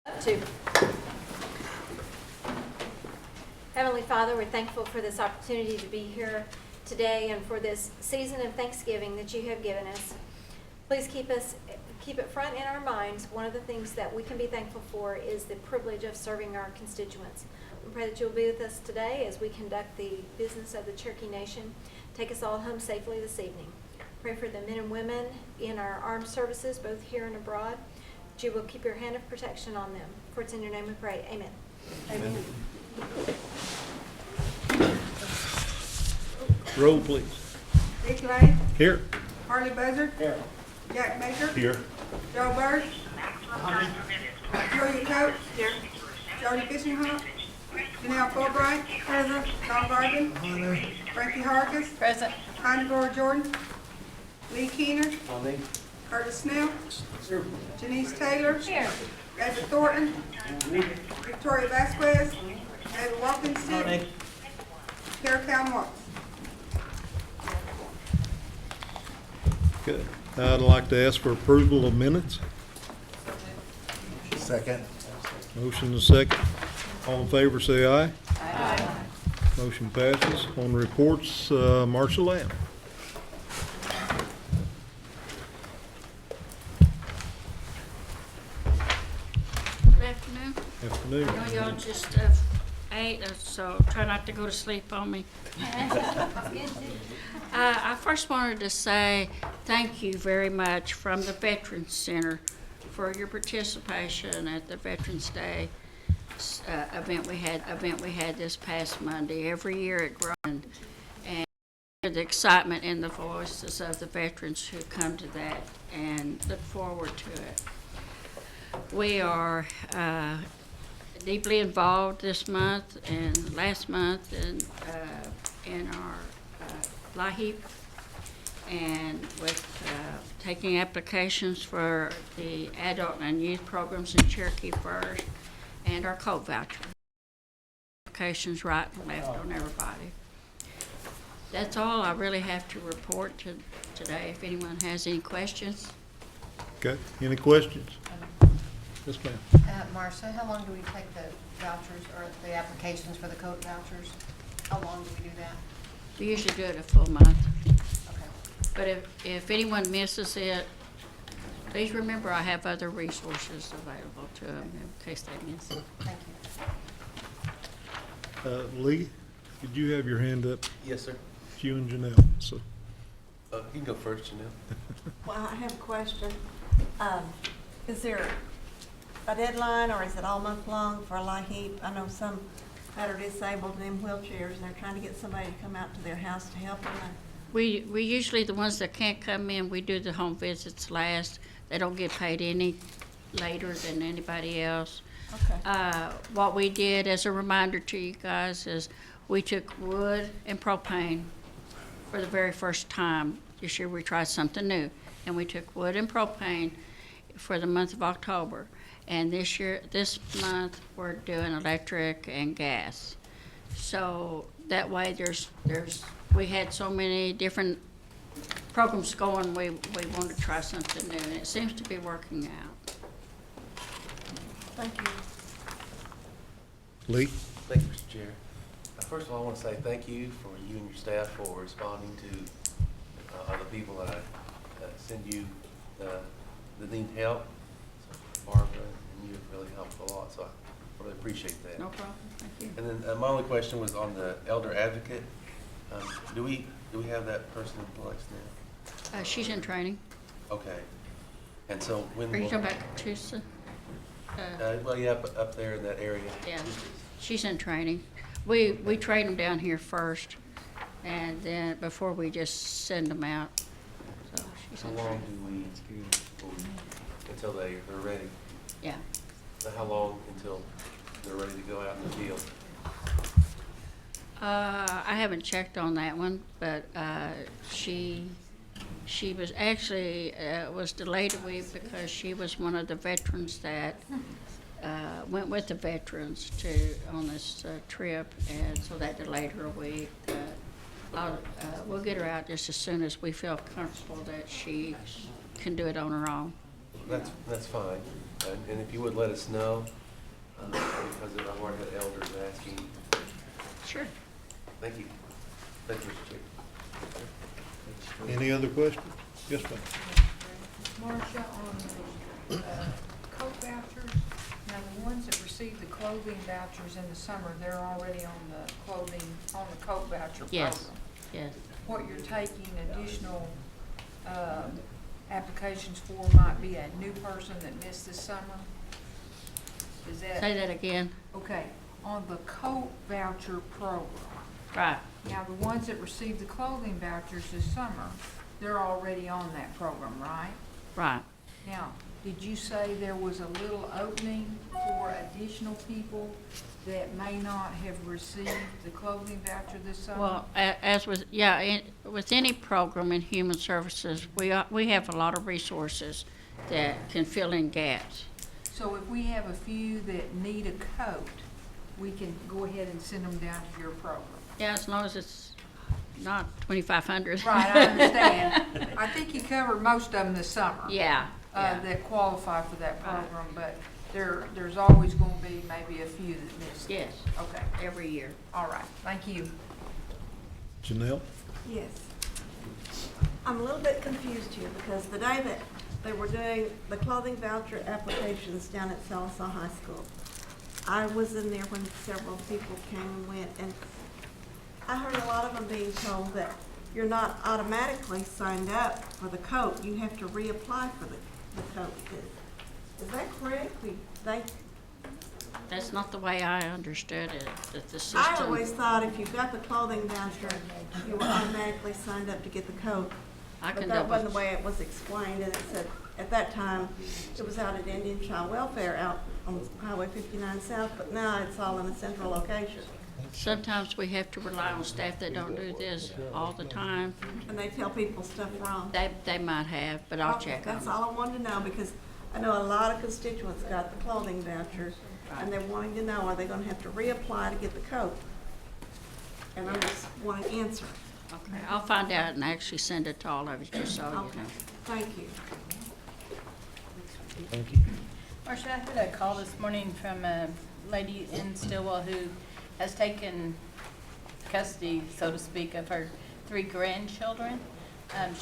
To Heavenly Father, we're thankful for this opportunity to be here today and for this season of Thanksgiving that you have given us. Please keep it front in our minds. One of the things that we can be thankful for is the privilege of serving our constituents. We pray that you'll be with us today as we conduct the business of the Cherokee Nation. Take us all home safely this evening. Pray for the men and women in our armed services, both here and abroad. That you will keep your hand of protection on them. For it's in your name we pray. Amen. Amen. Roll, please. Dick Lane, Here. Harley Buzzard, Here. Jack Baker, Here. Joe Bird, Julia Coates, Jody Fishinghawk, Janelle Fulbright, Present, Don Garvin, Frankie Harkis, Present. Connie Gore Jordan, Lee Keener, Curtis Snell, Janice Taylor, Here. David Thornton, Victoria Vasquez, David Walkinstick, Carol Marks. Good. I'd like to ask for approval of minutes. Second. Motion and second. All in favor, say aye. Aye. Motion passes. On reports, Marcia Lamb. Good afternoon. Afternoon. I know y'all just ate, so try not to go to sleep on me. I first wanted to say thank you very much from the Veterans Center for your participation at the Veterans Day event we had this past Monday. Every year it grows, and the excitement in the voices of the veterans who come to that, and look forward to it. We are deeply involved this month and last month in our LIHEAP and with taking applications for the adult and youth programs in Cherokee First and our coat voucher. Applications right and left on everybody. That's all I really have to report today. If anyone has any questions. Okay. Any questions? Yes, ma'am. Marcia, how long do we take the vouchers or the applications for the coat vouchers? How long do we do that? We usually do it a full month. Okay. But if anyone misses it, please remember I have other resources available to them in case they miss it. Thank you. Lee, did you have your hand up? Yes, sir. It's you and Janelle. So, You can go first, Janelle. Well, I have a question. Is there a deadline, or is it all month long for LIHEAP? I know some that are disabled and in wheelchairs, and they're trying to get somebody to come out to their house to help them. We usually, the ones that can't come in, we do the home visits last. They don't get paid any later than anybody else. Okay. What we did as a reminder to you guys is we took wood and propane for the very first time. This year we tried something new, and we took wood and propane for the month of October. And this month, we're doing electric and gas. So that way we had so many different programs going, we wanted to try something new, and it seems to be working out. Thank you. Lee? Thank you, Mr. Chair. First of all, I want to say thank you for you and your staff for responding to other people that I send you that need help. So Barbara and you have really helped a lot, so I really appreciate that. No problem, thank you. And then my only question was on the elder advocate. Do we have that person in place now? She's in training. Okay. And so when Are you will- talking about Teresa? well, yeah, up there in that area. Yeah, she's in training. We train them down here first, and then before we just send them out. So she's How in long training. do we until they're ready? Yeah. So how long until they're ready to go out in the field? I haven't checked on that one, but she was actually was delayed a week because she was one of the veterans that went with the veterans on this trip, and so that delayed her a week. We'll get her out just as soon as we feel comfortable that she can do it on her own. That's fine. And if you would let us know, because I've already had elders asking. Sure. Thank you. Thank you, Mr. Chair. Any other questions? Yes, ma'am. Marcia, on the coat vouchers, now the ones that receive the clothing vouchers in the summer, they're already on the clothing, on the coat voucher program. Yes, yes. What you're taking additional applications for might be a new person that missed this summer? Is that? Say that again. Okay, on the coat voucher program. Right. Now, the ones that receive the clothing vouchers this summer, they're already on that program, right? Right. Now, did you say there was a little opening for additional people that may not have received the clothing voucher this summer? Well, as with, with any program in human services, we have a lot of resources that can fill in gaps. So if we have a few that need a coat, we can go ahead and send them down to your program? Yeah, as long as it's not 2,500. Right, I understand. I think you covered most of them this summer. Yeah. That qualify for that program, but there's always gonna be maybe a few that miss. Yes, Okay, every year. all right, thank you. Janelle? Yes. I'm a little bit confused here because the day that they were doing the clothing voucher applications down at Sallisaw High School, I was in there when several people came and went, and I heard a lot of them being told that you're not automatically signed up for the coat. You have to reapply for the coat. Is that correct? That's not the way I understood it, that the system. I always thought if you got the clothing voucher, you were automatically signed up to get the coat. I But can that double. wasn't the way it was explained, and it said, at that time, it was out at Indian Child Welfare out on Highway 59 South, but now it's all in a central location. Sometimes we have to rely on staff that don't do this all the time. And they tell people stuff wrong. They might have, but I'll Okay, check on that's them. all I wanted to know, because I know a lot of constituents got the clothing voucher, and they're wanting to know, are they gonna have to reapply to get the coat? And I just want an answer. Okay, I'll find out and actually send it to all of you, just so you Okay, know. thank you. Thank you. Marcia, I had a call this morning from a lady in Stillwell who has taken custody, so to speak, of her 3 grandchildren.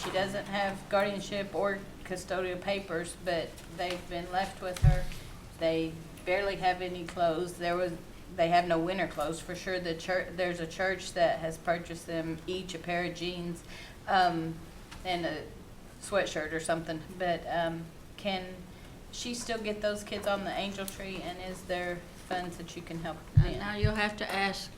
She doesn't have guardianship or custodial papers, but they've been left with her. They barely have any clothes. They have no winter clothes for sure. There's a church that has purchased them each a pair of jeans and a sweatshirt or something. But can she still get those kids on the Angel Tree, and is there funds that you can help in? Now, you'll have to ask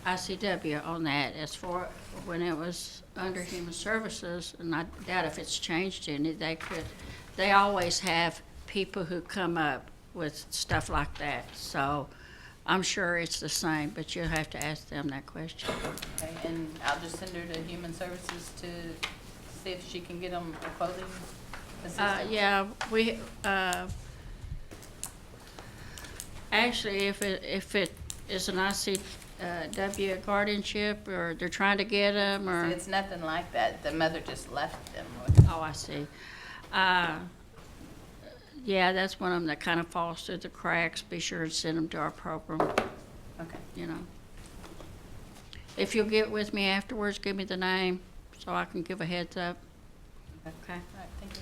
ICW on that. As for when it was under Human Services, and I doubt if it's changed any, they always have people who come up with stuff like that. So I'm sure it's the same, but you'll have to ask them that question. Okay, and I'll just send her to Human Services to see if she can get them a clothing assistance. Yeah, we, actually, if it is an ICW guardianship, or they're trying to get them, or, It's nothing like that. The mother just left them. oh, I see. Yeah, that's one of them that kind of falls through the cracks. Be sure and send them to our program, Okay. you know. If you'll get with me afterwards, give me the name, so I can give a heads up. Okay? All right, thank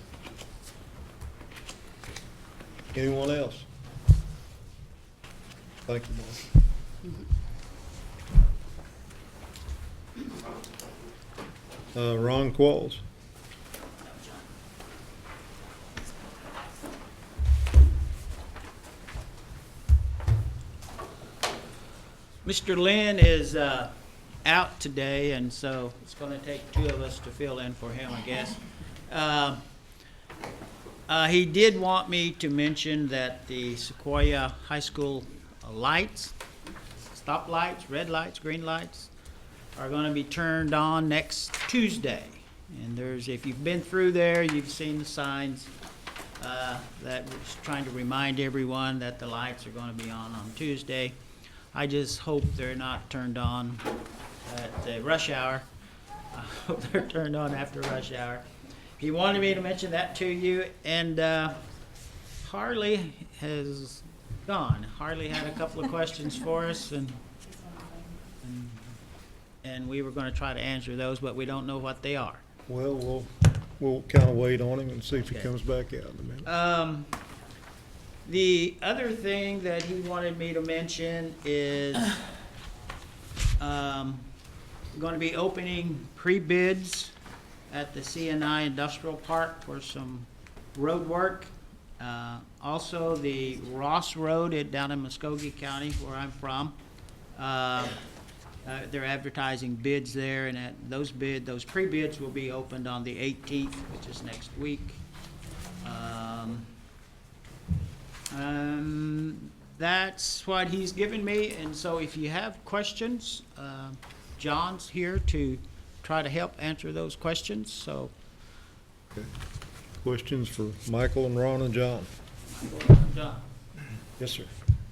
you. Anyone else? Thank you, Mark. Ron Qualls. Mr. Lynn is out today, and so it's going to take 2 of us to fill in for him, I guess. He did want me to mention that the Sequoia High School lights, stop lights, red lights, green lights, are going to be turned on next Tuesday. And if you've been through there, you've seen the signs that was trying to remind everyone that the lights are going to be on Tuesday. I just hope they're not turned on at the rush hour. I hope they're turned on after rush hour. He wanted me to mention that to you, and Harley has gone. Harley had a couple of questions for us, and we were gonna try to answer those, but we don't know what they are. Well, we'll kind of wait on him and see if he Okay. comes back out in a minute. The other thing that he wanted me to mention is, gonna be opening pre-bids at the CNI Industrial Park for some road work. Also, the Ross Road down in Muskogee County, where I'm from, they're advertising bids there, and those pre-bids will be opened on the 18th, which is next week. That's what he's given me, and so if you have questions, John's here to try to help answer those questions, so. Okay. Questions for Michael and Ron and John? John. Yes, sir.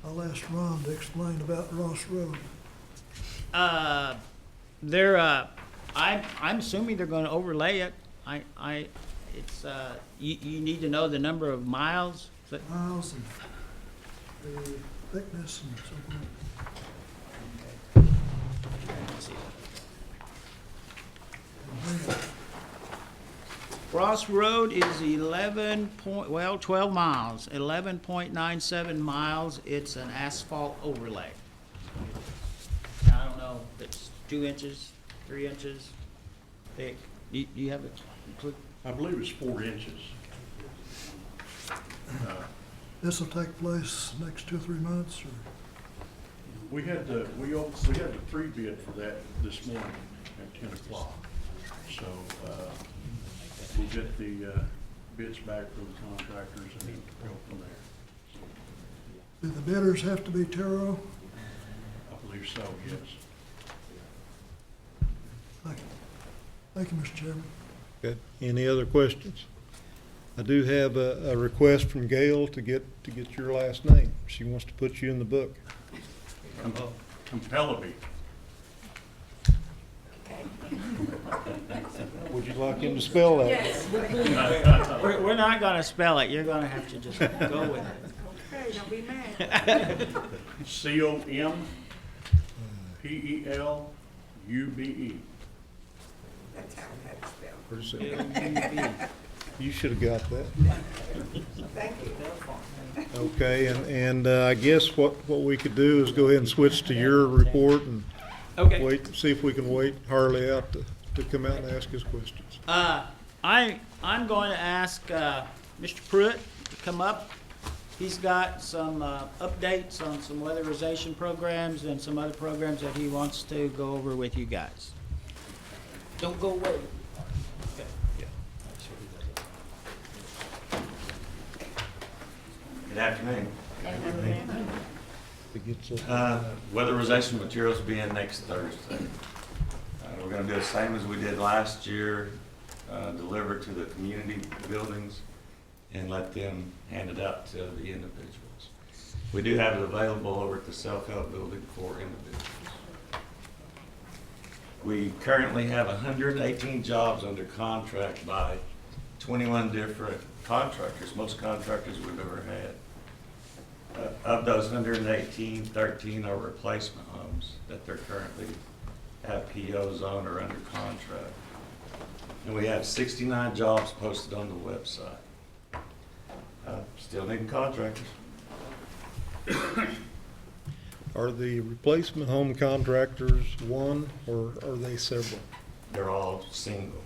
I'll ask Ron to explain about Ross Road. I'm assuming they're gonna overlay it. You need to know the number of miles. Miles and the thickness and so forth. Ross Road is 12 miles, 11.97 miles. It's an asphalt overlay. I don't know if it's 2 inches, 3 inches thick. Do you have a clue? I believe it's 4 inches. This will take place next 2 or 3 months, or? We had the pre-bid for that this morning at 10 o'clock. So, we'll get the bids back from the contractors and go from there. Do the bidders have to be Taro? I believe so, yes. Thank you. Thank you, Mr. Chairman. Okay. Any other questions? I do have a request from Gail to get your last name. She wants to put you in the book. Compellaby. Would you like him to spell that? Yes. We're not gonna spell it. You're gonna have to just go with it. Okay, don't be mad. Compellube. That's how I had to spell. Pretty simple. You should have got that. Thank you. Okay, and I guess what we could do is go ahead and switch to your report and Okay. see if we can wait Harley out to come out and ask his questions. I'm going to ask Mr. Pruitt to come up. He's got some updates on some weatherization programs and some other programs that he wants to go over with you guys. Don't go away. Okay. Good afternoon. To get some- Weatherization materials will be in next Thursday. We're gonna do the same as we did last year, deliver to the community buildings and let them hand it out to the individuals. We do have it available over at the self-help building for individuals. We currently have 118 jobs under contract by 21 different contractors, most contractors we've ever had. Of those 118, 13 are replacement homes that they're currently have POs on or under contract. And we have 69 jobs posted on the website. Still needing contractors. Are the replacement home contractors one, or are they several? They're all single,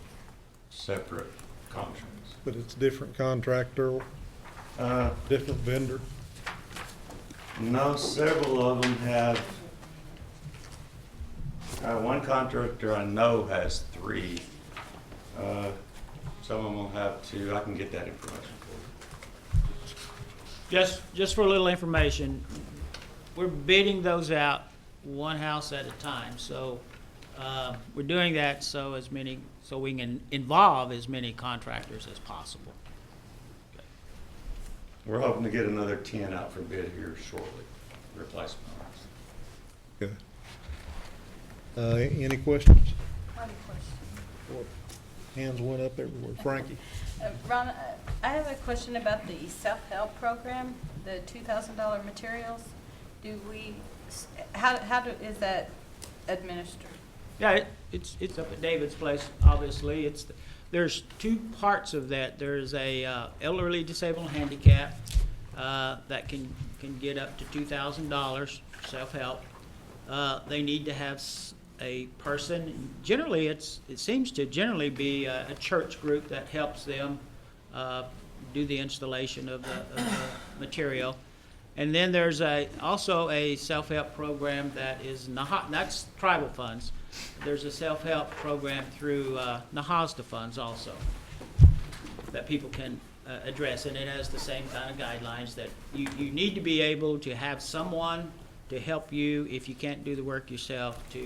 separate contracts. But it's different contractor, different vendor? No, several of them have, one contractor I know has 3. Some of them will have 2. I can get that information for you. Just for a little information, we're bidding those out one house at a time. So we're doing that so we can involve as many contractors as possible. We're hoping to get another 10 out for bid here shortly, replacement homes. Okay. Any questions? I have a question. Hands went up everywhere. Frankie? Ron, I have a question about the self-help program, the $2,000 materials. Do we, is that administered? Yeah, it's up at David's place, obviously. There's two parts of that. There's a elderly disabled handicap that can get up to $2,000 self-help. They need to have a person, generally it seems to generally be a church group that helps them do the installation of the material. And then there's also a self-help program that is that's tribal funds. There's a self-help program through NAHASDA funds also that people can address, and it has the same kind of guidelines that you need to be able to have someone to help you if you can't do the work yourself to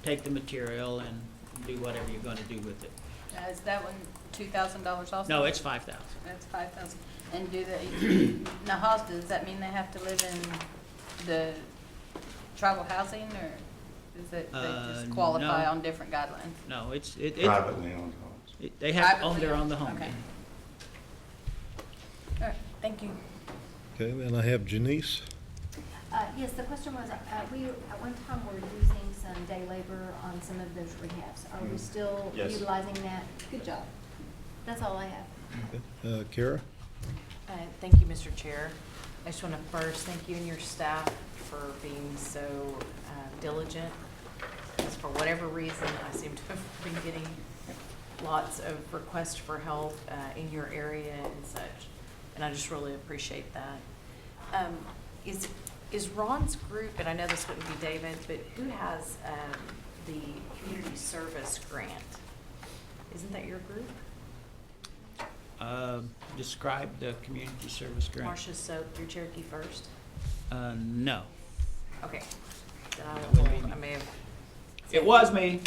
take the material and do whatever you're going to do with it. Is that one $2,000 also? No, it's $5,000. That's $5,000. And do they, NAHASDA, does that mean they have to live in the tribal housing, or is it they just qualify no. on different guidelines? No, it's Privately owned homes. they have to own Privately their own owned? the home. Okay. All right, thank you. Okay, then I have Janice. Yes, the question was, we, at one time, were using some day labor on some of those rehabs. Are we still Yes. utilizing that? Good job. That's all I have. Okay. Kara? Thank you, Mr. Chair. I just want to first thank you and your staff for being so diligent. Because for whatever reason, I seem to have been getting lots of requests for help in your area and such. And I just really appreciate that. Is Ron's group, and I know this wouldn't be David's, but who has the community service grant? Isn't that your group? Describe the community service grant. Marcia Soap through Cherokee First? No. Okay. Then That would be me. I may have. It was me,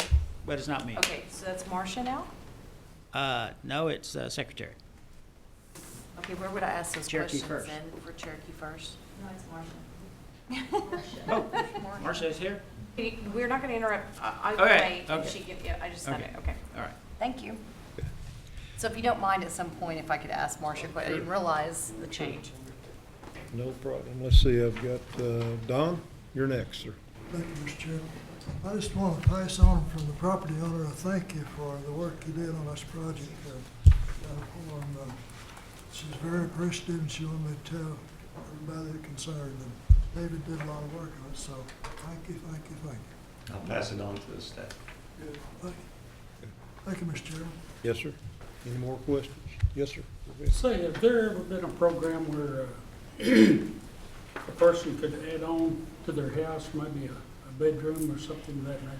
but it's not me. Okay, so that's Marcia now? No, it's secretary. Okay, where would I ask those Cherokee questions First. then for Cherokee First? No, it's Marcia. Oh, Marcia is here? We're not gonna interrupt. I Okay, wait, and okay. she can, yeah, I just had Okay. it, okay. All right. Thank you. So if you don't mind at some point, if I could ask Marcia, but I didn't realize the change. No problem. Let's see, I've got, Don, you're next, sir. Thank you, Mr. Chairman. I just want to pass on from the property owner a thank you for the work you did on this project. She's very appreciative, and she wanted me to tell everybody that's concerned that David did a lot of work on it, so thank you, thank you, thank you. I'll pass it on to the staff. Thank you. Thank you, Mr. Chairman. Yes, sir. Any more questions? Yes, sir. Say, has there ever been a program where a person could add on to their house, maybe a bedroom or something of that nature?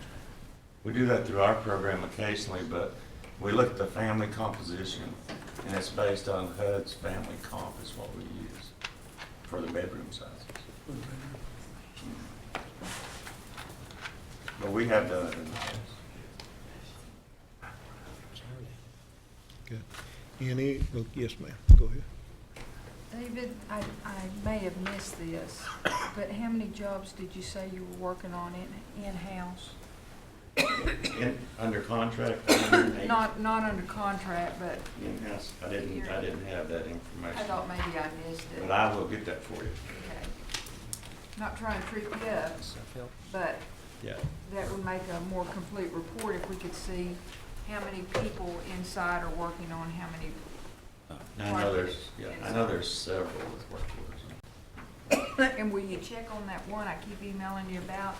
We do that through our program occasionally, but we look at the family composition, and it's based on HUD's family comp is what we use for the bedroom sizes. But we have done it in the past. Okay. Any, oh, yes, ma'am, go ahead. David, I may have missed this, but how many jobs did you say you were working on in-house? Under contract, 108. Not under contract, but In-house, I didn't have that I information, thought maybe I missed it. but I will get that for you. Okay. Not trying to trip you up, Self-help. but Yeah. that would make a more complete report if we could see how many people inside are working on how many. I know there's several with work orders. And will you check on that one I keep emailing you about,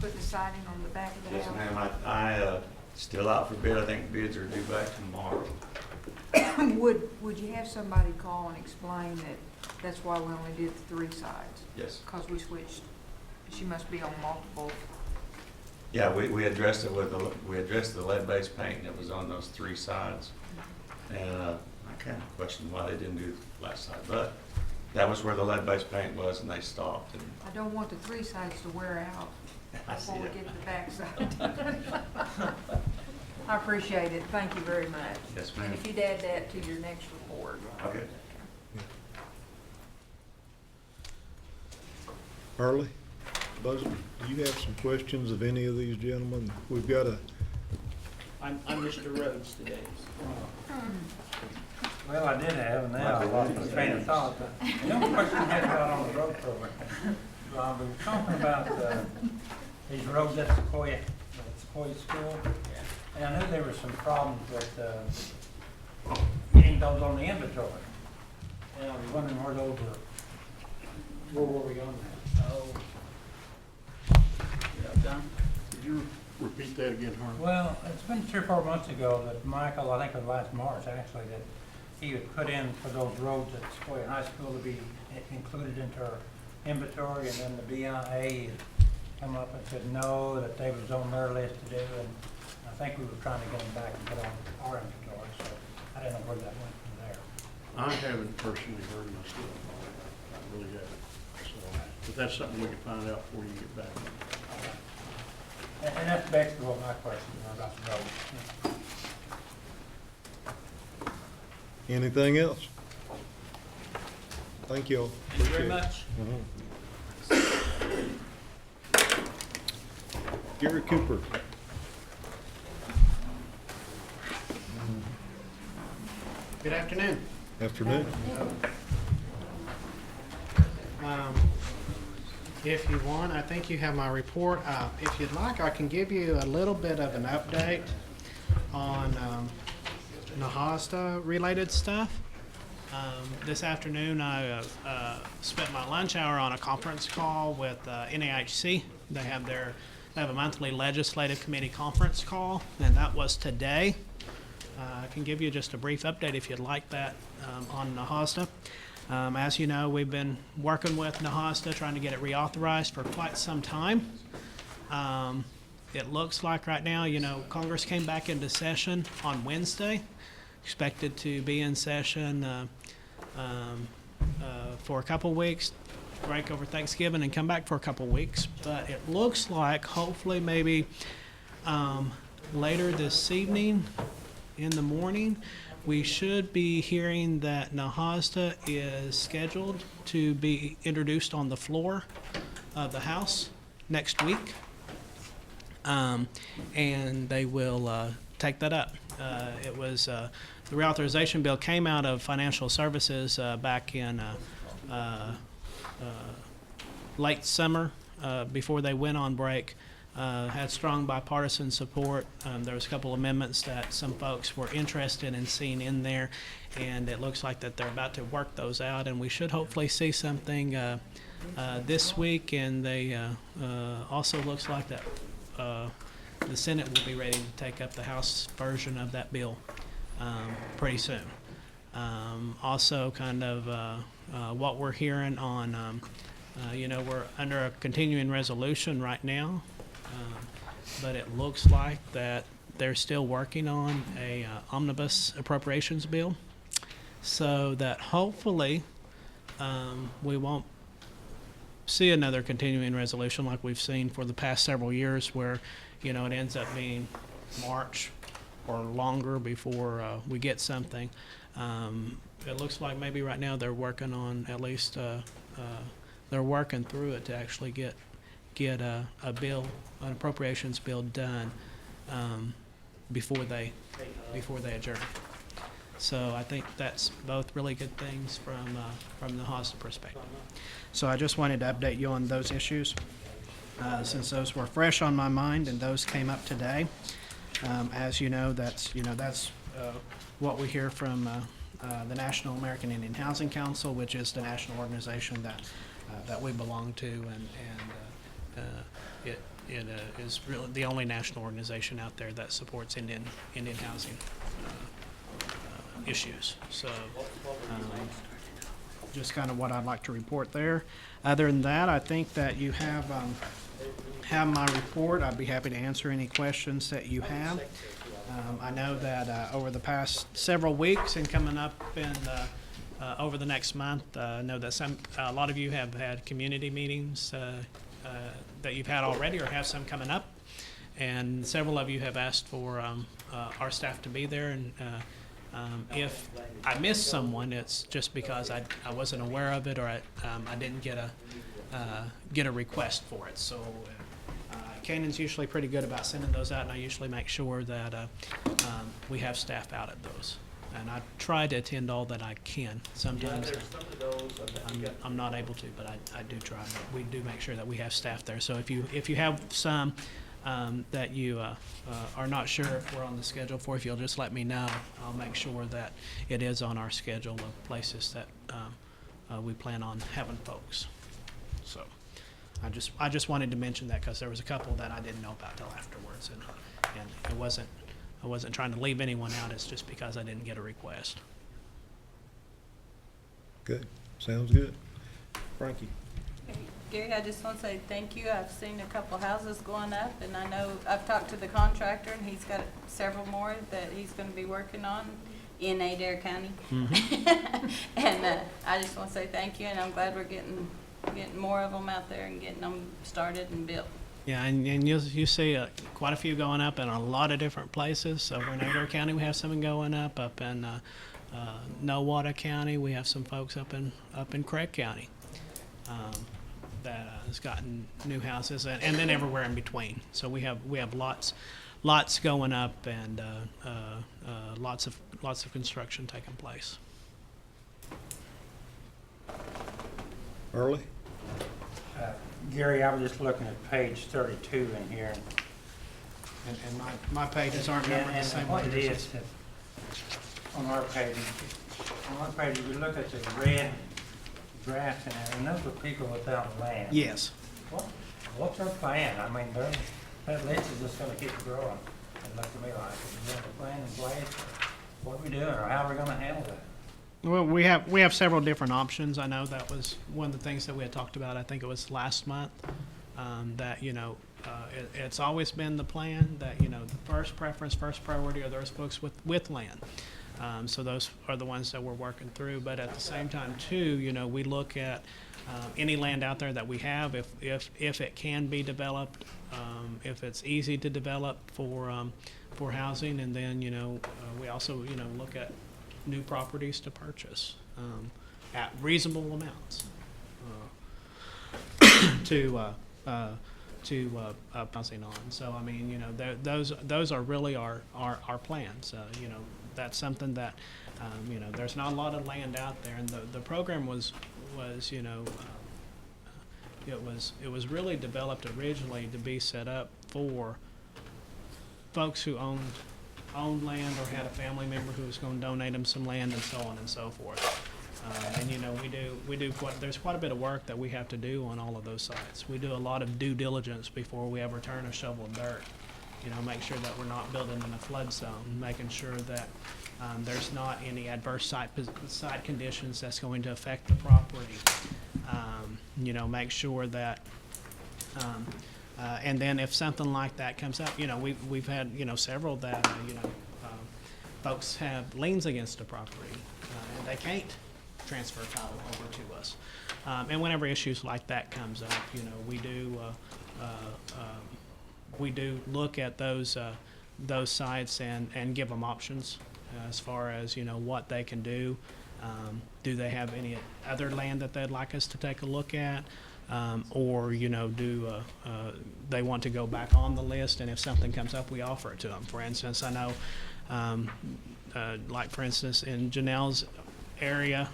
putting the siding on the back of the Yes, house? ma'am, I still out for bid, I think bids are due back tomorrow. Would you have somebody call and explain that that's why we only did the 3 sides? Yes. Because we switched, she must be on multiple. Yeah, we addressed it we addressed the lead-based paint that was on those 3 sides. And I kind of questioned why they didn't do the last side, but that was where the lead-based paint was, and they stopped. And I don't want the 3 sides to wear out I see before we it. get to the back side. I appreciate it. Thank you very much. Yes, ma'am. And if you'd add that to your next report. Okay. Harley, Buzzard, do you have some questions of any of these gentlemen? We've got I'm Mr. Rhodes today. Well, I did have, and now I lost my train of thought. But the only question I had about on the road program, we were talking about these roads at Sequoia School. And I knew there were some problems with getting those on the inventory. And I was wondering where those were, where were we on that? Oh. Yeah, done. Could you repeat that again, Harlan? Well, it's been 3 or 4 months ago that Michael, I think it was last March actually, that he had put in for those roads at Sequoia High School to be included into our inventory, and then the BIA had come up and said no, that they was on their list to do, and I think we were trying to get them back and put on our inventory, so I didn't know where that went from there. I haven't personally heard myself. I really haven't. So, but that's something we can find out before you get back. And that's basically what my questions were about the roads. Anything else? Thank you all. Thank you very Appreciate it. much. Gary Cooper. Good afternoon. Afternoon. If you want, I think you have my report. If you'd like, I can give you a little bit of an update on Nahasta related stuff. This afternoon, I spent my lunch hour on a conference call with NAHC. They have a monthly legislative committee conference call, and that was today. I can give you just a brief update if you'd like that on Nahasta. As you know, we've been working with Nahasta, trying to get it reauthorized for quite some time. It looks like right now, Congress came back into session on Wednesday, expected to be in session for a couple weeks, break over Thanksgiving and come back for a couple weeks. But it looks like hopefully maybe later this evening in the morning, we should be hearing that Nahasta is scheduled to be introduced on the floor of the House next week. And they will take that up. It was the reauthorization bill came out of Financial Services back in late summer before they went on break. Had strong bipartisan support. There was a couple amendments that some folks were interested in seeing in there, and it looks like that they're about to work those out, and we should hopefully see something this week. And they also looks like that the Senate will be ready to take up the House version of that bill pretty soon. Also, kind of what we're hearing on, we're under a continuing resolution right now. But it looks like that they're still working on a omnibus appropriations bill, so that hopefully we won't see another continuing resolution like we've seen for the past several years, where it ends up being March or longer before we get something. It looks like maybe right now they're working on at least they're working through it to actually get a bill, an appropriations bill done before they adjourn. So I think that's both really good things from the Nahasta perspective. So I just wanted to update you on those issues since those were fresh on my mind and those came up today. As you know, that's what we hear from the National American Indian Housing Council, which is the national organization that we belong to, and it is really the only national organization out there that supports Indian housing issues. So just kind of what I'd like to report there. Other than that, I think that you have my report. I'd be happy to answer any questions that you have. I know that over the past several weeks and coming up in over the next month, I know that a lot of you have had community meetings that you've had already or have some coming up, and several of you have asked for our staff to be there. And if I missed someone, it's just because I wasn't aware of it, or I didn't get a request for it. So Canaan's usually pretty good about sending those out, and I usually make sure that we have staff out at those. And I try to attend all that I can. Sometimes I'm not able to, but I do try. But we do make sure that we have staff there. So if you have some that you are not sure if we're on the schedule for, if you'll just let me know, I'll make sure that it is on our schedule of places that we plan on having folks. So I just wanted to mention that because there was a couple that I didn't know about till afterwards, and I wasn't trying to leave anyone out. It's just because I didn't get a request. Good, sounds good. Frankie? Gary, I just want to say thank you. I've seen a couple houses going up, and I know I've talked to the contractor, and he's got several more that he's going to be working on in Adair County. And I just want to say thank you, and I'm glad we're getting more of them out there and getting them started and built. Yeah, and you see quite a few going up in a lot of different places. So in Adair County, we have some going up in Nowata County. We have some folks up in Craig County that has gotten new houses, and then everywhere in between. So we have lots going up, and lots of construction taking place. Early? Gary, I was just looking at page 32 in here. And my pages aren't numbered the same way. What it is, on our page, we look at the red graphs and those are people without land. Yes. What's our plan? I mean, that list is just gonna keep growing. It looks to me like, do we have a plan in place? What are we doing, or how are we gonna handle that? Well, we have several different options. I know that was one of the things that we had talked about. I think it was last month. That it's always been the plan that the first preference, first priority are those folks with land. So those are the ones that we're working through. But at the same time, too, we look at any land out there that we have, if it can be developed, if it's easy to develop for housing, and then we also look at new properties to purchase at reasonable amounts to housing on. So I mean, those are really our plans. That's something that there's not a lot of land out there, and the program was it was really developed originally to be set up for folks who owned land or had a family member who was going to donate them some land, and so on and so forth. And there's quite a bit of work that we have to do on all of those sites. We do a lot of due diligence before we ever turn a shovel of dirt. Make sure that we're not building in a flood zone, making sure that there's not any adverse site conditions that's going to affect the property. Make sure that and then if something like that comes up, we've had several that folks have liens against the property, and they can't transfer title over to us. And whenever issues like that comes up, we do look at those sites and give them options as far as what they can do. Do they have any other land that they'd like us to take a look at? Or do they want to go back on the list, and if something comes up, we offer it to them. For instance, I know, like for instance, in Janelle's area,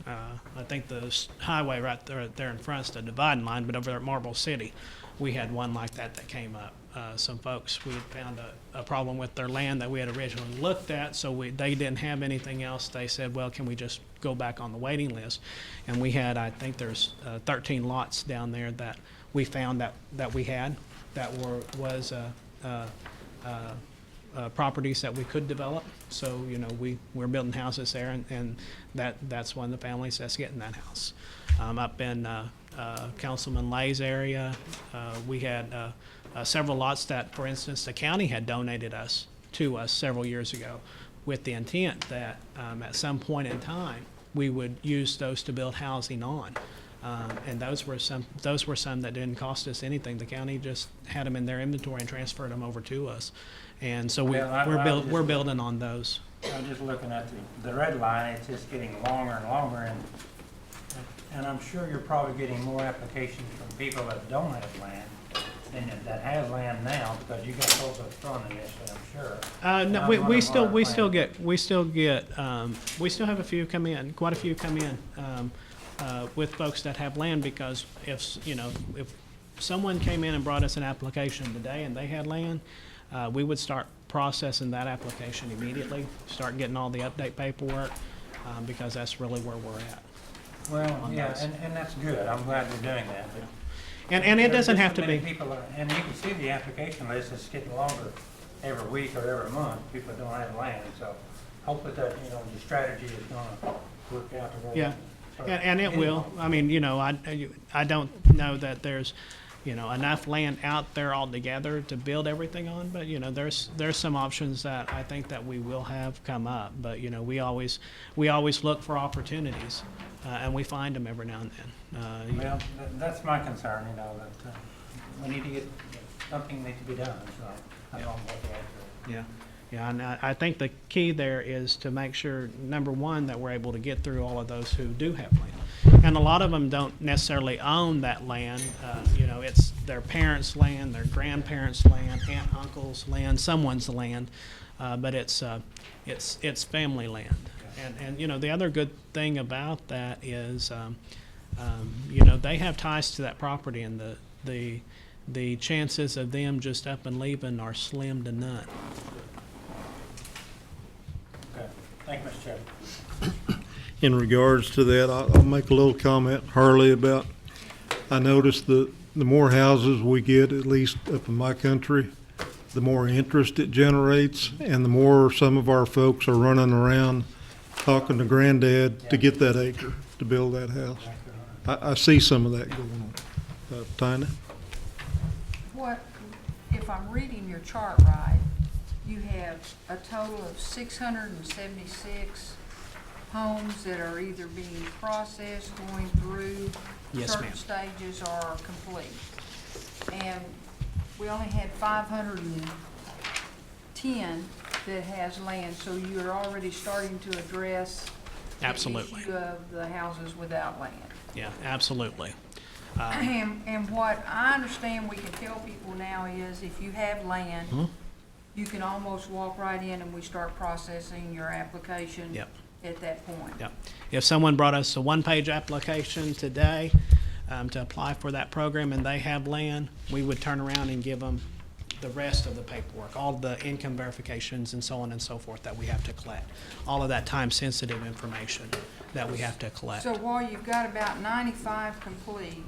I think the highway right there in front is the dividing line, but over there at Marble City, we had one like that came up. Some folks, we had found a problem with their land that we had originally looked at, so they didn't have anything else. They said, well, can we just go back on the waiting list? And we had, I think there's 13 lots down there that we found that we had that was properties that we could develop. So, we're building houses there, and that's one of the families that's getting that house. Up in Councilman Lay's area, we had several lots that, for instance, the county had donated to us several years ago with the intent that at some point in time we would use those to build housing on. And those were some that didn't cost us anything. The county just had them in their inventory and transferred them over to us. And so we're building on those. I'm just looking at the red line. It's just getting longer and longer, and I'm sure you're probably getting more applications from people that don't have land that has land now, because you got those up front initially, I'm sure. No, Now we you wanna still, borrow we land. still get, we still have a few come in, quite a few come in, with folks that have land, because if someone came in and brought us an application today and they had land, we would start processing that application immediately, start getting all the update paperwork, because that's really where we're at. Well, on yeah, those. and that's good, I'm glad you're doing that. But And it there's doesn't just have so to many be, people and you can see the application list is getting longer every week or every month, people don't have land, so hopefully that, your strategy is gonna work out the way. yeah, and it will. I mean, I don't know that there's, enough land out there altogether to build everything on, but, there's some options that I think that we will have come up. But, we always look for opportunities, and we find them every now and then. Well, that's my concern, that we need to get, something needs to be done, so I don't know what the answer is. Yeah, yeah, and I think the key there is to make sure, number one, that we're able to get through all of those who do have land. And a lot of them don't necessarily own that land. It's their parents' land, their grandparents' land, aunt, uncle's land, someone's land, but it's family land. And the other good thing about that is, they have ties to that property, and the chances of them just up and leaving are slim to none. Okay, thank you, Mr. Chairman. In regards to that, I'll make a little comment, Harley, about, I noticed the more houses we get, at least up in my country, the more interest it generates, and the more some of our folks are running around talking to granddad to get that acre, to build that house. I see some of that going on. Tina? If I'm reading your chart right, you have a total of 676 homes that are either being processed, going through Yes, certain ma'am. stages, or complete. And we only had 510 that has land, so you're already starting to address Absolutely. the issue of the houses without land. Yeah, absolutely. And what I understand we can tell people now is if you have land, you can almost walk right in and we start processing your application Yep. at that point. Yep. If someone brought us a one-page application today to apply for that program and they have land, we would turn around and give them the rest of the paperwork, all the income verifications and so on and so forth that we have to collect, all of that time-sensitive information that we have to collect. So while you've got about 95 complete,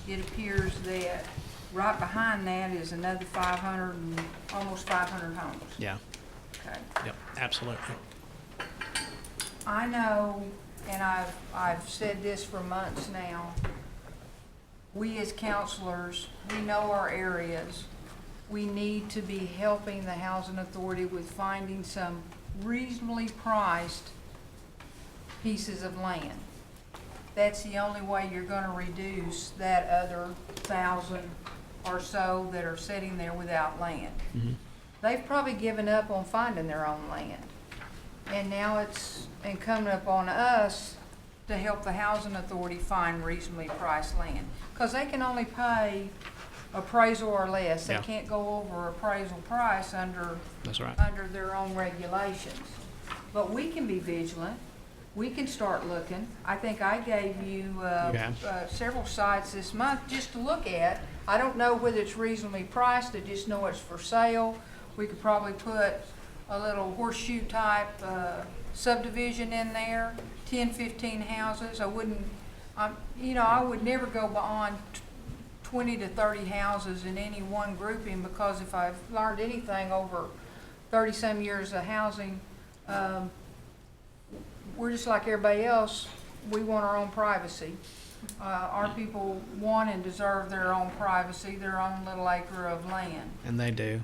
it appears that right behind that is another 500 and almost 500 homes. Yeah, Okay. yep, absolutely. I know, and I've said this for months now, we as counselors, we know our areas. We need to be helping the Housing Authority with finding some reasonably priced pieces of land. That's the only way you're gonna reduce that other 1,000 or so that are sitting there without land. Mhm. They've probably given up on finding their own land. And now it's incumbent upon us to help the Housing Authority find reasonably priced land. Because they can only pay appraisal or less. They Yeah. can't go over appraisal price under That's right. their own regulations. But we can be vigilant. We can start looking. I think I gave you Yeah. several sites this month just to look at. I don't know whether it's reasonably priced. I just know it's for sale. We could probably put a little horseshoe type subdivision in there, 10, 15 houses. I would never go beyond 20 to 30 houses in any one grouping, because if I've learned anything over 30-some years of housing, we're just like everybody else. We want our own privacy. Our people want and deserve their own privacy, their own little acre of land. And they do.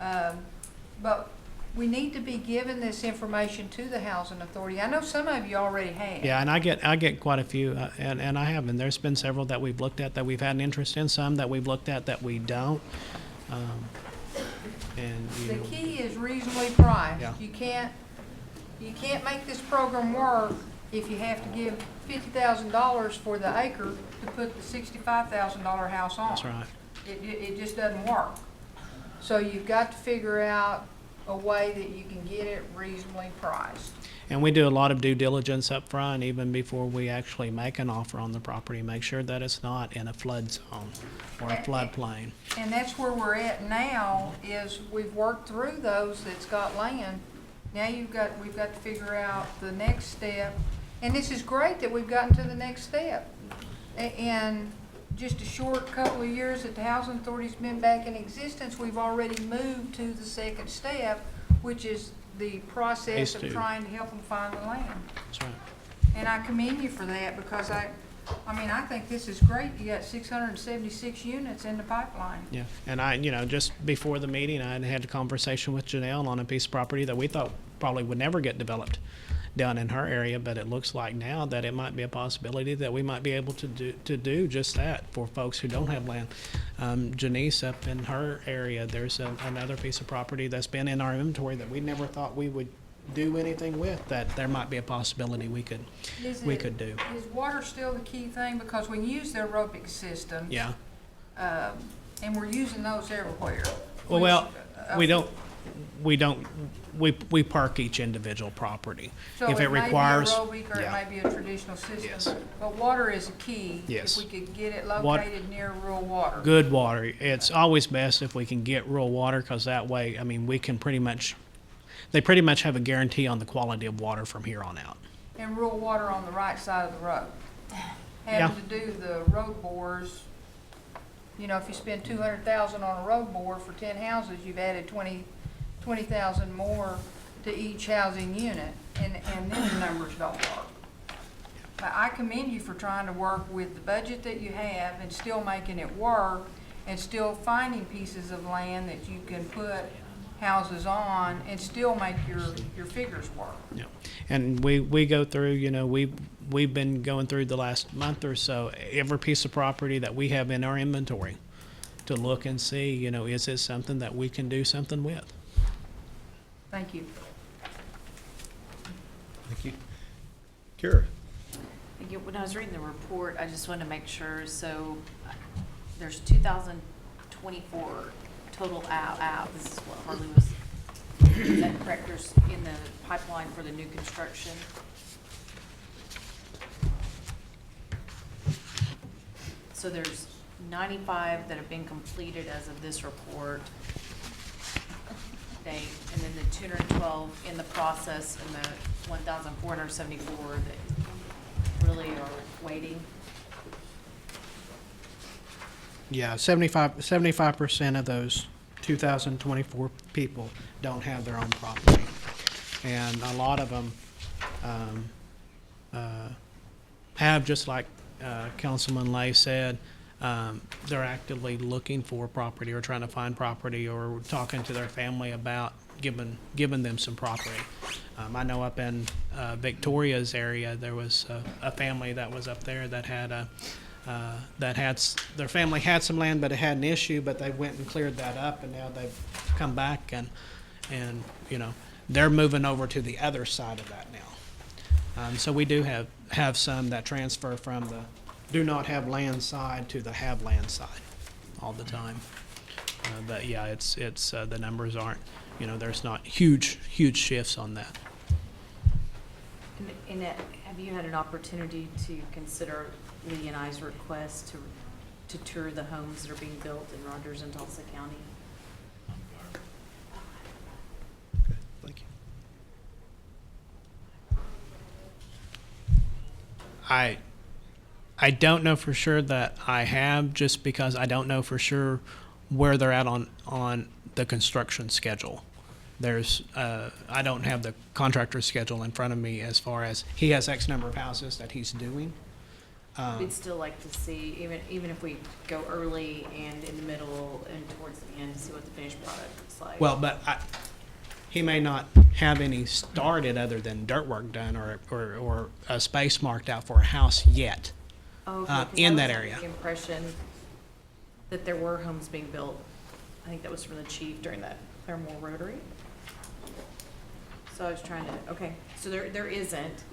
But we need to be giving this information to the Housing Authority. I know some of you already have. Yeah, and I get quite a few, and I have, and there's been several that we've looked at that we've had an interest in, some that we've looked at that we don't. And The key is reasonably priced. Yeah. You can't make this program work if you have to give $50,000 for the acre to put the $65,000 house on. That's right. It just doesn't work. So you've got to figure out a way that you can get it reasonably priced. And we do a lot of due diligence up front, even before we actually make an offer on the property, make sure that it's not in a flood zone or a floodplain. And that's where we're at now, is we've worked through those that's got land. Now we've got to figure out the next step. And this is great that we've gotten to the next step. And just a short couple of years that the housing authority's been back in existence, we've already moved to the second step, which is the process Phase of two. trying to help them find the land. That's right. And I commend you for that, because I think this is great. You got 676 units in the pipeline. Yeah, and I, just before the meeting, I had a conversation with Janelle on a piece of property that we thought probably would never get developed down in her area, but it looks like now that it might be a possibility that we might be able to do just that for folks who don't have land. Janice, up in her area, there's another piece of property that's been in our inventory that we never thought we would do anything with, that there might be a possibility we could do. Is water still the key thing? Because we use their aerobic systems. Yeah. And we're using those everywhere. Well, we park each individual property. So If it may be requires, aerobic or it yeah. may be a traditional system. Yes. But water is a key. Yes. If we could get it Wat- located near rural water. Good water. It's always best if we can get rural water, because that way, we can they pretty much have a guarantee on the quality of water from here on out. And rural water on the right side of the road. Having to do the road bores, if you spend $200,000 on a road bore for 10 houses, you've added $20,000 more to each housing unit, and then the numbers don't work. But I commend you for trying to work with the budget that you have and still making it work, and still finding pieces of land that you can put houses on and still make your figures work. Yeah. And we go through, we've been going through the last month or so, every piece of property that we have in our inventory to look and see, is it something that we can do something with? Thank you. Thank you. Kara? When I was reading the report, I just wanted to make sure, so there's 2024 total out. This is what Harley was, is that correct? There's in the pipeline for the new construction. So there's 95 that have been completed as of this report date, and then the 212 in the process, and the 1,474 that really are waiting. Yeah, 75% of those 2,024 people don't have their own property. And a lot of them have, just like Councilman Lay said, they're actively looking for property or trying to find property or talking to their family about giving them some property. I know up in Victoria's area, there was a family that was up there that had their family had some land, but it had an issue, but they went and cleared that up, and now they've come back and they're moving over to the other side of that now. So we do have some that transfer from the do not have land side to the have land side all the time. But yeah, it's the numbers aren't, there's not huge shifts on that. And have you had an opportunity to consider Lee and I's request to tour the homes that are being built in Rogers and Tulsa County? Okay, thank you. I don't know for sure that I have, just because I don't know for sure where they're at on the construction schedule. I don't have the contractor's schedule in front of me as far as he has X number of houses that he's doing. We'd still like to see, even if we go early and in the middle and towards the end, to see what the finished product looks like. Well, but he may not have any started other than dirt work done or a space marked out for a house yet. Okay, 'cause in I that was area. under the impression that there were homes being built. I think that was from the chief during that Claremore Rotary. So I was trying to, okay, so there isn't,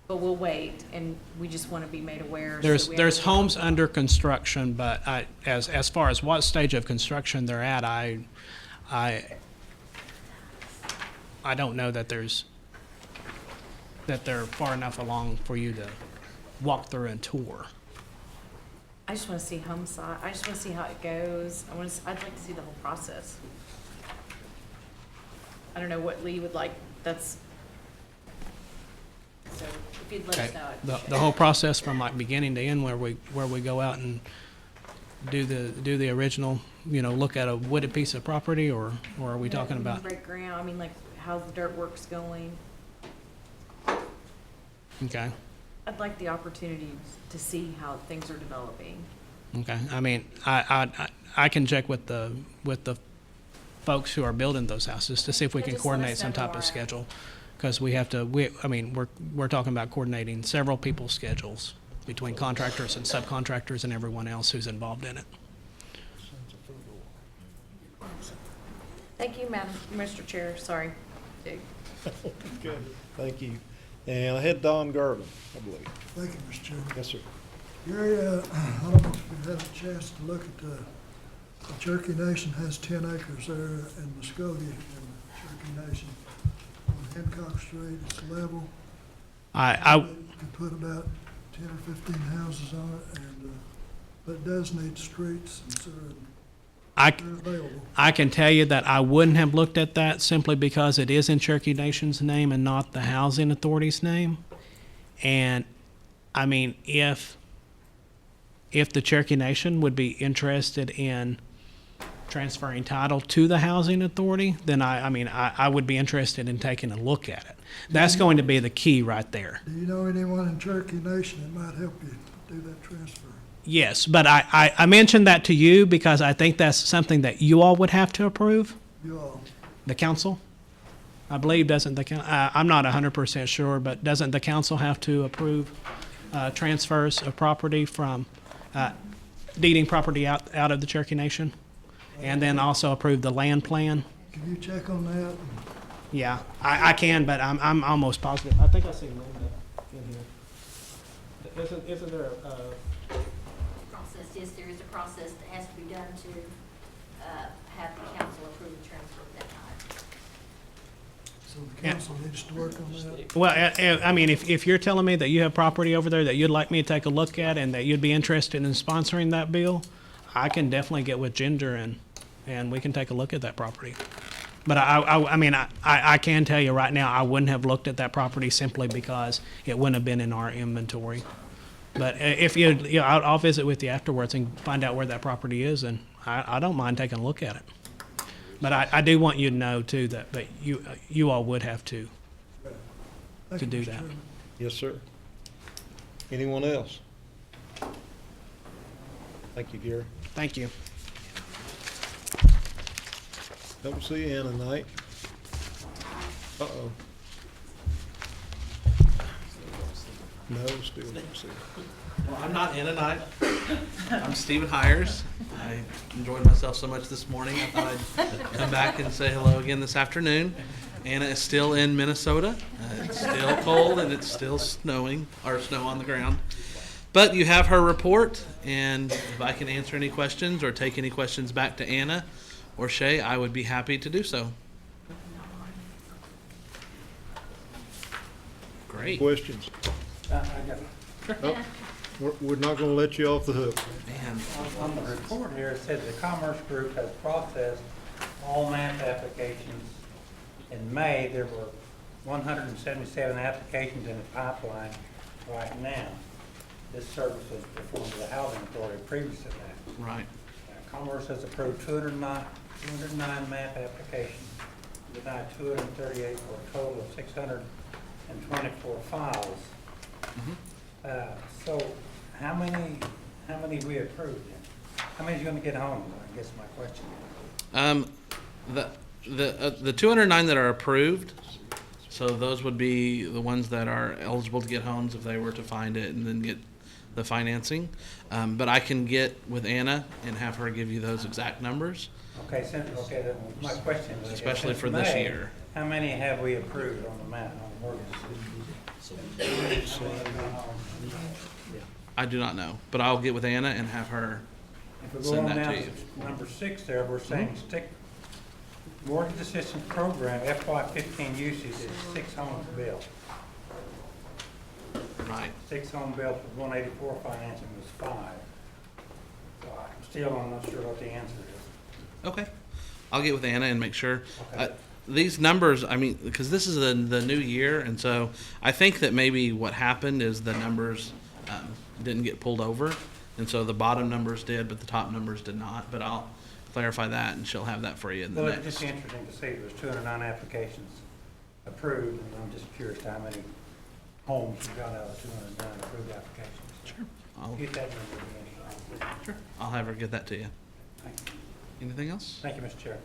but we'll wait, and we just want to be made aware. so that we There's understand. homes under construction, but as far as what stage of construction they're at, I don't know that they're far enough along for you to walk through and tour. I just want to see home site. I just want to see how it goes. I'd like to see the whole process. I don't know what Lee would like. So if you'd let us know. I'd The appreciate whole it. process from like beginning to end, where we go out and do the original, look at a wooded piece of property, or are we talking about? Break ground, I mean, like, how's the dirt work's going? Okay. I'd like the opportunity to see how things are developing. Okay, I mean, I can check with the folks who are building those houses to see if we Yeah, can just let us coordinate some know type where. of schedule. Because we have to, we're talking about coordinating several people's schedules between contractors and subcontractors and everyone else who's involved in it. Thank you, Madam, Mr. Chair, sorry. Dig. Good. Thank you. And I had Don Garvin, I believe. Thank you, Mr. Chairman. Yes, sir. Gary, I don't know if you've had a chance to look at the Cherokee Nation has 10 acres there in Muskogee in the Cherokee Nation. On Hancock Street, it's level. I You could put about 10 or 15 houses on it, and, but it does need streets, and so they're available. I can tell you that I wouldn't have looked at that simply because it is in Cherokee Nation's name and not the Housing Authority's name. And, I mean, if the Cherokee Nation would be interested in transferring title to the Housing Authority, then I would be interested in taking a look at it. That's going to be the key right there. Do you know anyone in Cherokee Nation that might help you do that transfer? Yes, but I mentioned that to you because I think that's something that you all would have to approve, You all? the council. I believe, doesn't the, I'm not 100% sure, but doesn't the council have to approve transfers of property from, deeding property out of the Cherokee Nation? And then also approve the land plan? Can you check on that? Yeah, I can, but I'm almost positive. I think I see Linda in here. Isn't there Process, yes, there is a process that has to be done to have the council approve the transfer at that time. So the council needs to work on that? Well, I mean, if you're telling me that you have property over there that you'd like me to take a look at and that you'd be interested in sponsoring that bill, I can definitely get with Ginger and we can take a look at that property. But I can tell you right now, I wouldn't have looked at that property simply because it wouldn't have been in our inventory. But if I'll visit with you afterwards and find out where that property is, and I don't mind taking a look at it. But I do want you to know too that you all would have to Thank you, do Mr. that. Chairman. Yes, sir. Anyone else? Thank you, Gary. Thank you. Don't see Ann tonight. Uh-oh. No, still don't see her. Well, I'm not Anna Knight. I'm Stephen Hires. I enjoyed myself so much this morning. I thought I'd come back and say hello again this afternoon. Anna is still in Minnesota. It's still cold and it's still snowing, or snow on the ground. But you have her report, and if I can answer any questions or take any questions back to Anna or Shay, I would be happy to do so. Great. Questions? Oh, we're not gonna let you off the hook. Man. On the report here, it says the Commerce Group has processed all MAP applications. In May, there were 177 applications in the pipeline right now. This service was performed by the Housing Authority previous to that. Right. Commerce has approved 209 MAP applications, denied 238 for a total of 624 files. So how many we approved then? How many is going to get home, I guess my question is. The 209 that are approved, so those would be the ones that are eligible to get homes if they were to find it and then get the financing. But I can get with Anna and have her give you those exact numbers. Okay, then my question is. Especially since for this May, year. How many have we approved on the MAP, on the mortgage? I do not know, but I'll get with Anna and have her If we go send on that down to you. to number 6 there, we're saying stick Mortgage assistance program, FY15 usage is 6 homes built. Right. 6 home built with 184, financing was 5. So I'm not sure what the answer is. Okay. I'll get with Anna and make sure. Okay. These numbers, I mean, because this is the new year, and so I think that maybe what happened is the numbers didn't get pulled over, and so the bottom numbers did, but the top numbers did not. But I'll clarify that, and she'll have that for you in the Well, it's next. just interesting to see there's 209 applications approved, and I'm just curious how many homes you got out of 209 approved applications. Sure. I'll, Get that number again. sure. I'll have her get that to you. Thank you. Anything else? Thank you, Mr. Chair.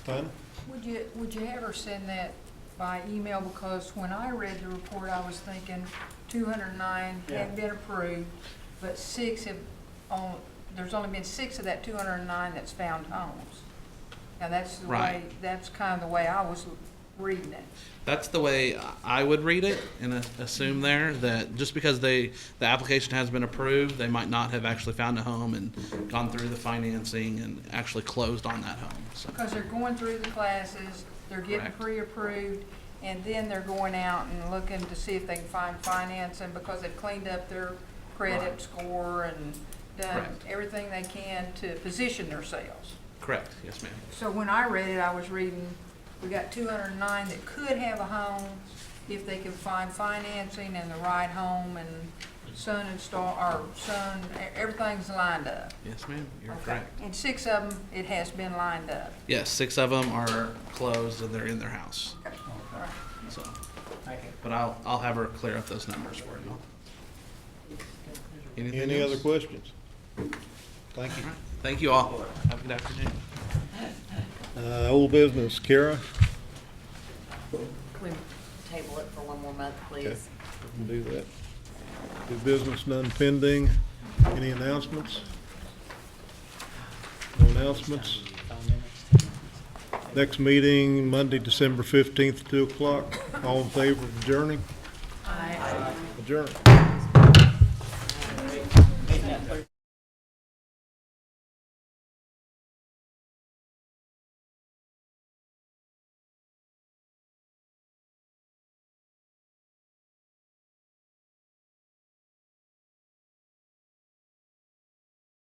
Fine. Would you ever send that by email? Because when I read the report, I was thinking 209 hadn't been approved, but there's only been 6 of that 209 that's found homes. Now, that's the way, Right. that's kind of the way I was reading it. That's the way I would read it and assume there that just because the application has been approved, they might not have actually found a home and gone through the financing and actually closed on that home. So, Because they're going through the classes, they're getting Correct. pre-approved, and then they're going out and looking to see if they can find financing because they've cleaned up their credit Right. score and done Correct. everything they can to position themselves. correct. Yes, ma'am. So when I read it, I was reading, we got 209 that could have a home if they can find financing and the right home and everything's lined up. Yes, ma'am. You're Okay. correct. And 6 of them, it has been lined up. Yes, 6 of them are closed and they're in their house. All right. So, Thank you. but I'll have her clear up those numbers for you. Anything Any else? other questions? Thank you. All right. Thank you all. Have a good afternoon. Old business, Kara? Can we table it for one more month, Okay, please? we can do that. New business, none pending. Any announcements? No announcements? Next meeting, Monday, December 15th, 2 o'clock. All in favor of adjourning? Aye. Adjourn.